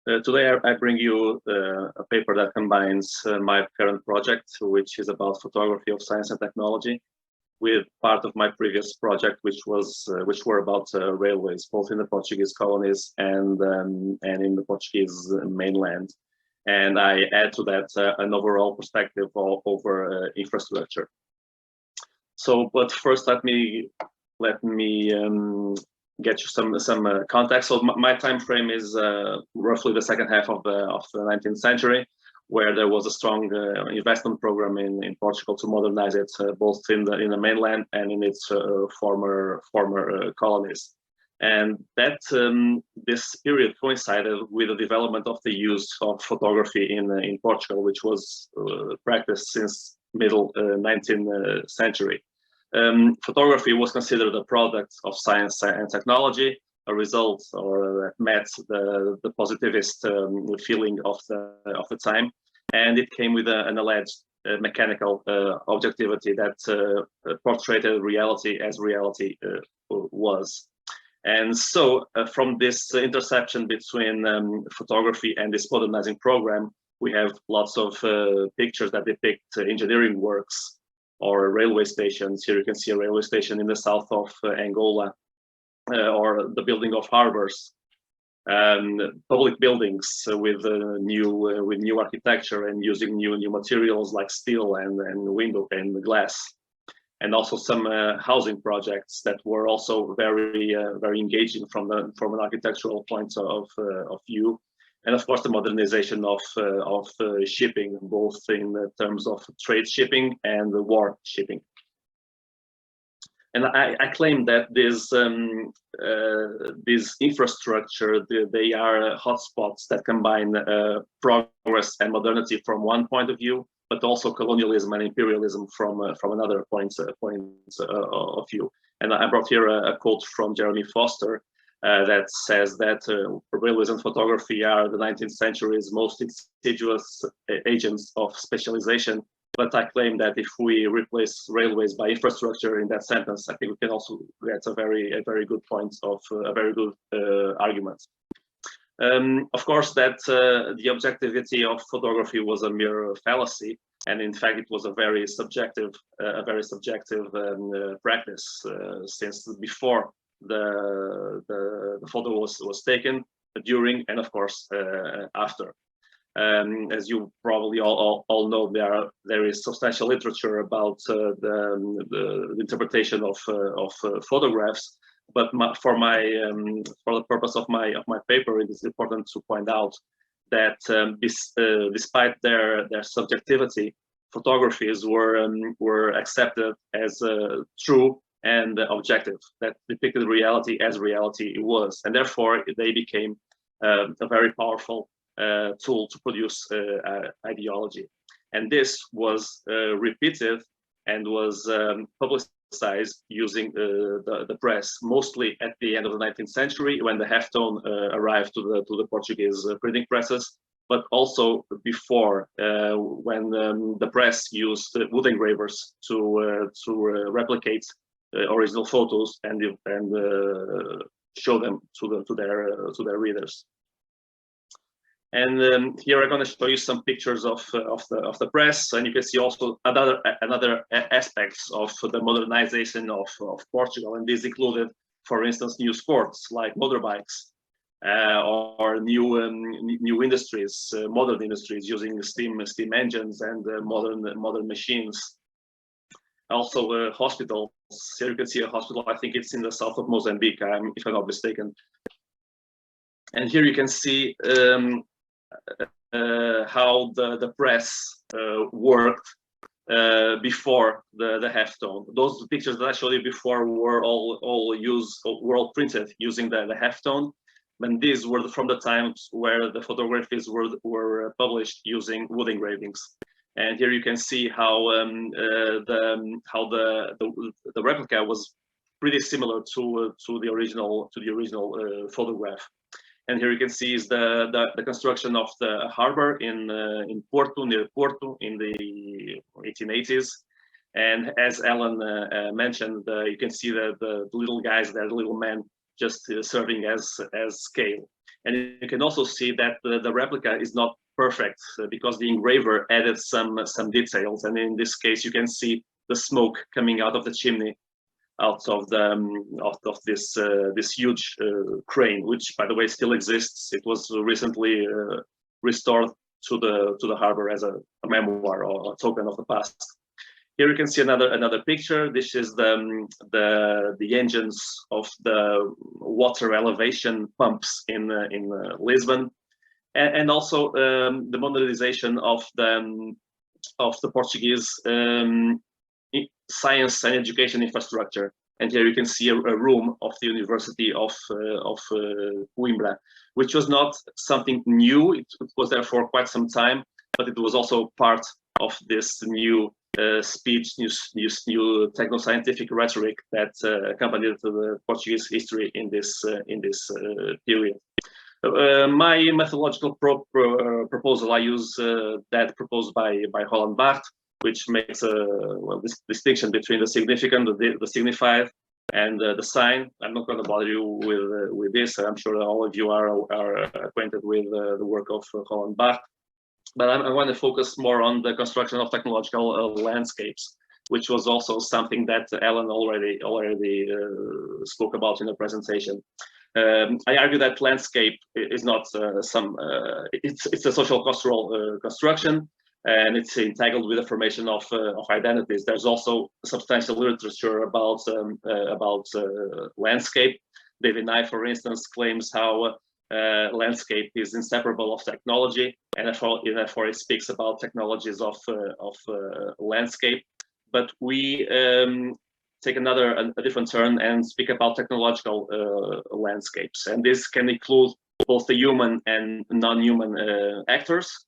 Today I bring you a paper that combines my current project, which is about photography of science and technology, with part of my previous project, which were about railways, both in the Portuguese colonies and in the Portuguese mainland. And I add to that an overall perspective over infrastructure. So, but first, let me get you some context. So my time frame is roughly the second half of the 19th century, where there was a strong investment program in Portugal to modernize it, both in the mainland and in its former colonies. And that this period coincided with the development of the use of photography in Portugal, which was practiced since middle 19th century. Photography was considered a product of science and technology, a result or met the positivist feeling of the time, and it came with an alleged mechanical objectivity that portrayed reality as reality was. And so from this intersection between photography and this modernizing program, we have lots of pictures that depict engineering works or railway stations. Here you can see a railway station in the south of Angola, or the building of harbors, public buildings with new architecture and using new materials like steel and window and glass, and also some housing projects that were also very engaging from an architectural point of view. And of course, the modernization of shipping, both in terms of trade shipping and war shipping. And I claim that this infrastructure, they are hotspots that combine progress and modernity from one point of view, but also colonialism and imperialism from another point of view. And I brought here a quote from Jeremy Foster that says that railways and photography are the 19th century's most insidious agents of specialization. But I claim that if we replace railways by infrastructure in that sentence, I think we can also get a very good point of a very good argument. Of course, that the objectivity of photography was a mere fallacy, and in fact, it was a very subjective practice since before the photo was taken, during, and of course after. As you probably all know, there is substantial literature about the interpretation of photographs. But for the purpose of my paper, it is important to point out that despite their subjectivity, photographies were accepted as true and objective, that depicted reality as reality was, and therefore they became a very powerful tool to produce ideology. And this was repeated and was publicized using the press, mostly at the end of the 19th century when the halftone arrived to the Portuguese printing presses, but also before, when the press used wood engravers to replicate original photos and show them to their readers. And here I'm going to show you some pictures of the press, and you can see also another aspects of the modernization of Portugal, and this included, for instance, new sports like motorbikes, or new industries, modern industries using steam engines and modern machines. Also hospitals. Here you can see a hospital. I think it's in the south of Mozambique, if I'm not mistaken. And here you can see how the press worked before the halftone. Those pictures that I showed you before were all printed using the halftone, and these were from the times where the photographies were published using wood engravings. And here you can see how the replica was pretty similar to the original photograph. And here you can see is the construction of the harbor in Porto, near Porto, in the 1880s. And as Alan mentioned, you can see the little guys, the little men, just serving as scale. And you can also see that the replica is not perfect because the engraver added some details. And in this case, you can see the smoke coming out of the chimney, out of this huge crane, which, by the way, still exists. It was recently restored to the harbor as a memoir or a token of the past. Here you can see another picture. This is the engines of the water elevation pumps in Lisbon, and also the modernization of the Portuguese science and education infrastructure. And here you can see a room of the University of Coimbra, which was not something new. It was there for quite some time, but it was also part of this new speech, new techno-scientific rhetoric that accompanied the Portuguese history in this period. My methodological proposal, I use that proposed by Roland Barthes, which makes this distinction between the significant, the signified, and the sign. I'm not going to bother you with this. I'm sure all of you are acquainted with the work of Roland Barthes. But I want to focus more on the construction of technological landscapes, which was also something that Ellen already spoke about in the presentation. I argue that landscape is not it's a social cultural construction, and it's entangled with the formation of identities. There's also substantial literature about landscape. David Nye, for instance, claims how landscape is inseparable of technology, and therefore it speaks about technologies of landscape. But we take a different turn and speak about technological landscapes, and this can include both the human and non-human actors.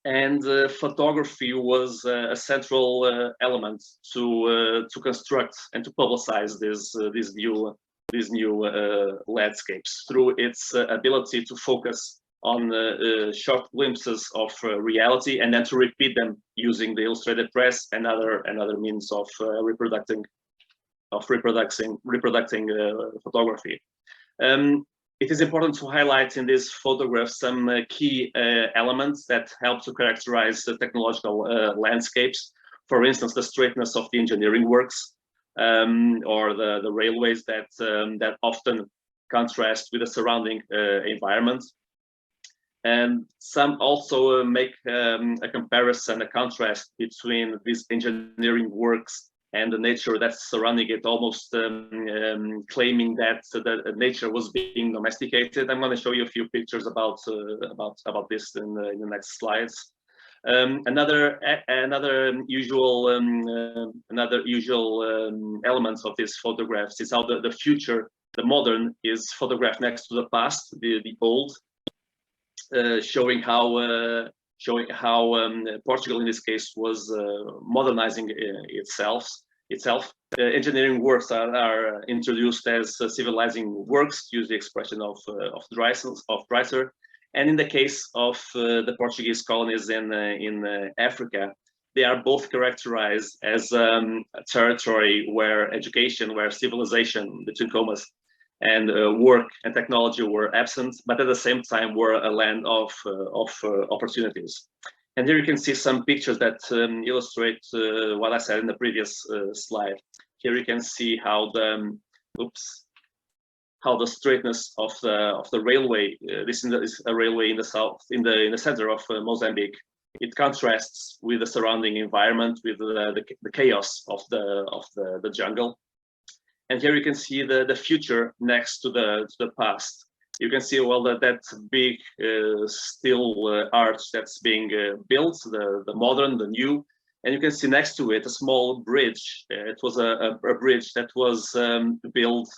And photography was a central element to construct and to publicize these new landscapes through its ability to focus on short glimpses of reality and then to repeat them using the illustrated press and other means of reproducing photography. It is important to highlight in this photograph some key elements that help to characterize the technological landscapes. For instance, the straightness of the engineering works, or the railways that often contrast with the surrounding environment. And some also make a comparison, a contrast between these engineering works and the nature that's surrounding it, almost claiming that the nature was being domesticated. I'm going to show you a few pictures about this in the next slides. Another usual element of these photographs is how the future, the modern, is photographed next to the past, the old, showing how Portugal in this case was modernizing itself. Engineering works are introduced as civilizing works, to use the expression of Dreiser. And in the case of the Portuguese colonies in Africa, they are both characterized as a territory where education, where civilization, between commas, and work and technology were absent, but at the same time were a land of opportunities. And here you can see some pictures that illustrate what I said in the previous slide. Here you can see how the straightness of the railway. This is a railway in the south, in the center of Mozambique. It contrasts with the surrounding environment, with the chaos of the jungle. And here you can see the future next to the past. You can see that big steel arch that's being built, the modern, the new, and you can see next to it a small bridge. It was a bridge that was built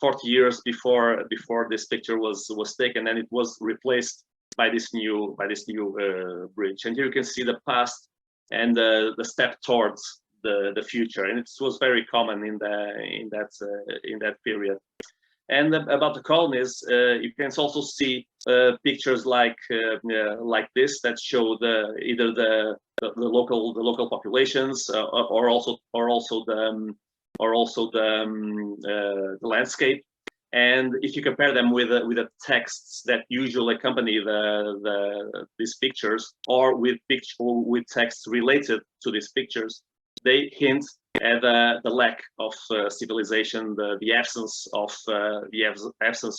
40 years before this picture was taken, and it was replaced by this new bridge. And here you can see the past and the step towards the future, and it was very common in that period. And about the colonies, you can also see pictures like this that show either the local populations or also the landscape. And if you compare them with the texts that usually accompany these pictures, or with texts related to these pictures, they hint at the lack of civilization, the absence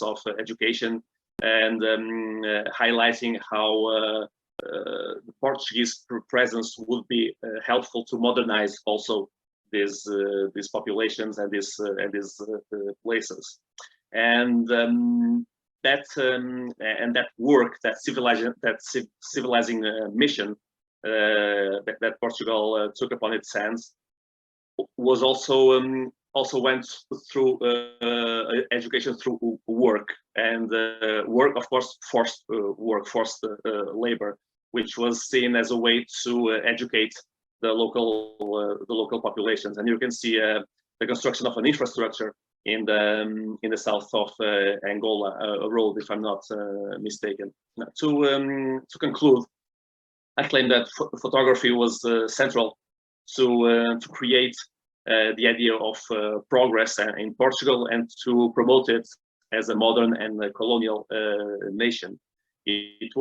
of education, and highlighting how the Portuguese presence would be helpful to modernize also these populations and these places. And that work, that civilizing mission that Portugal took upon its hands, was also went through education through work, and work, of course, forced labor, which was seen as a way to educate the local populations. And you can see the construction of an infrastructure in the south of Angola, a road, if I'm not mistaken. Now, to conclude, I claim that photography was central to create the idea of progress in Portugal and to promote it as a modern and a colonial nation. It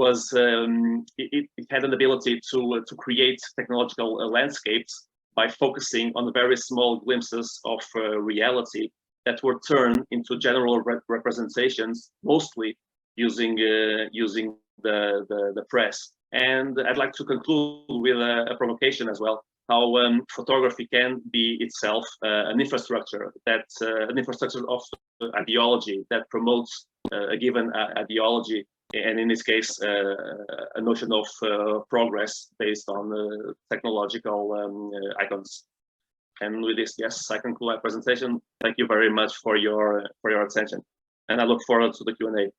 had an ability to create technological landscapes by focusing on very small glimpses of reality that were turned into general representations, mostly using the press. And I'd like to conclude with a provocation as well, how photography can be itself an infrastructure of ideology that promotes a given ideology, and in this case, a notion of progress based on technological icons. And with this, yes, I conclude my presentation. Thank you very much for your attention, and I look forward to the Q&A.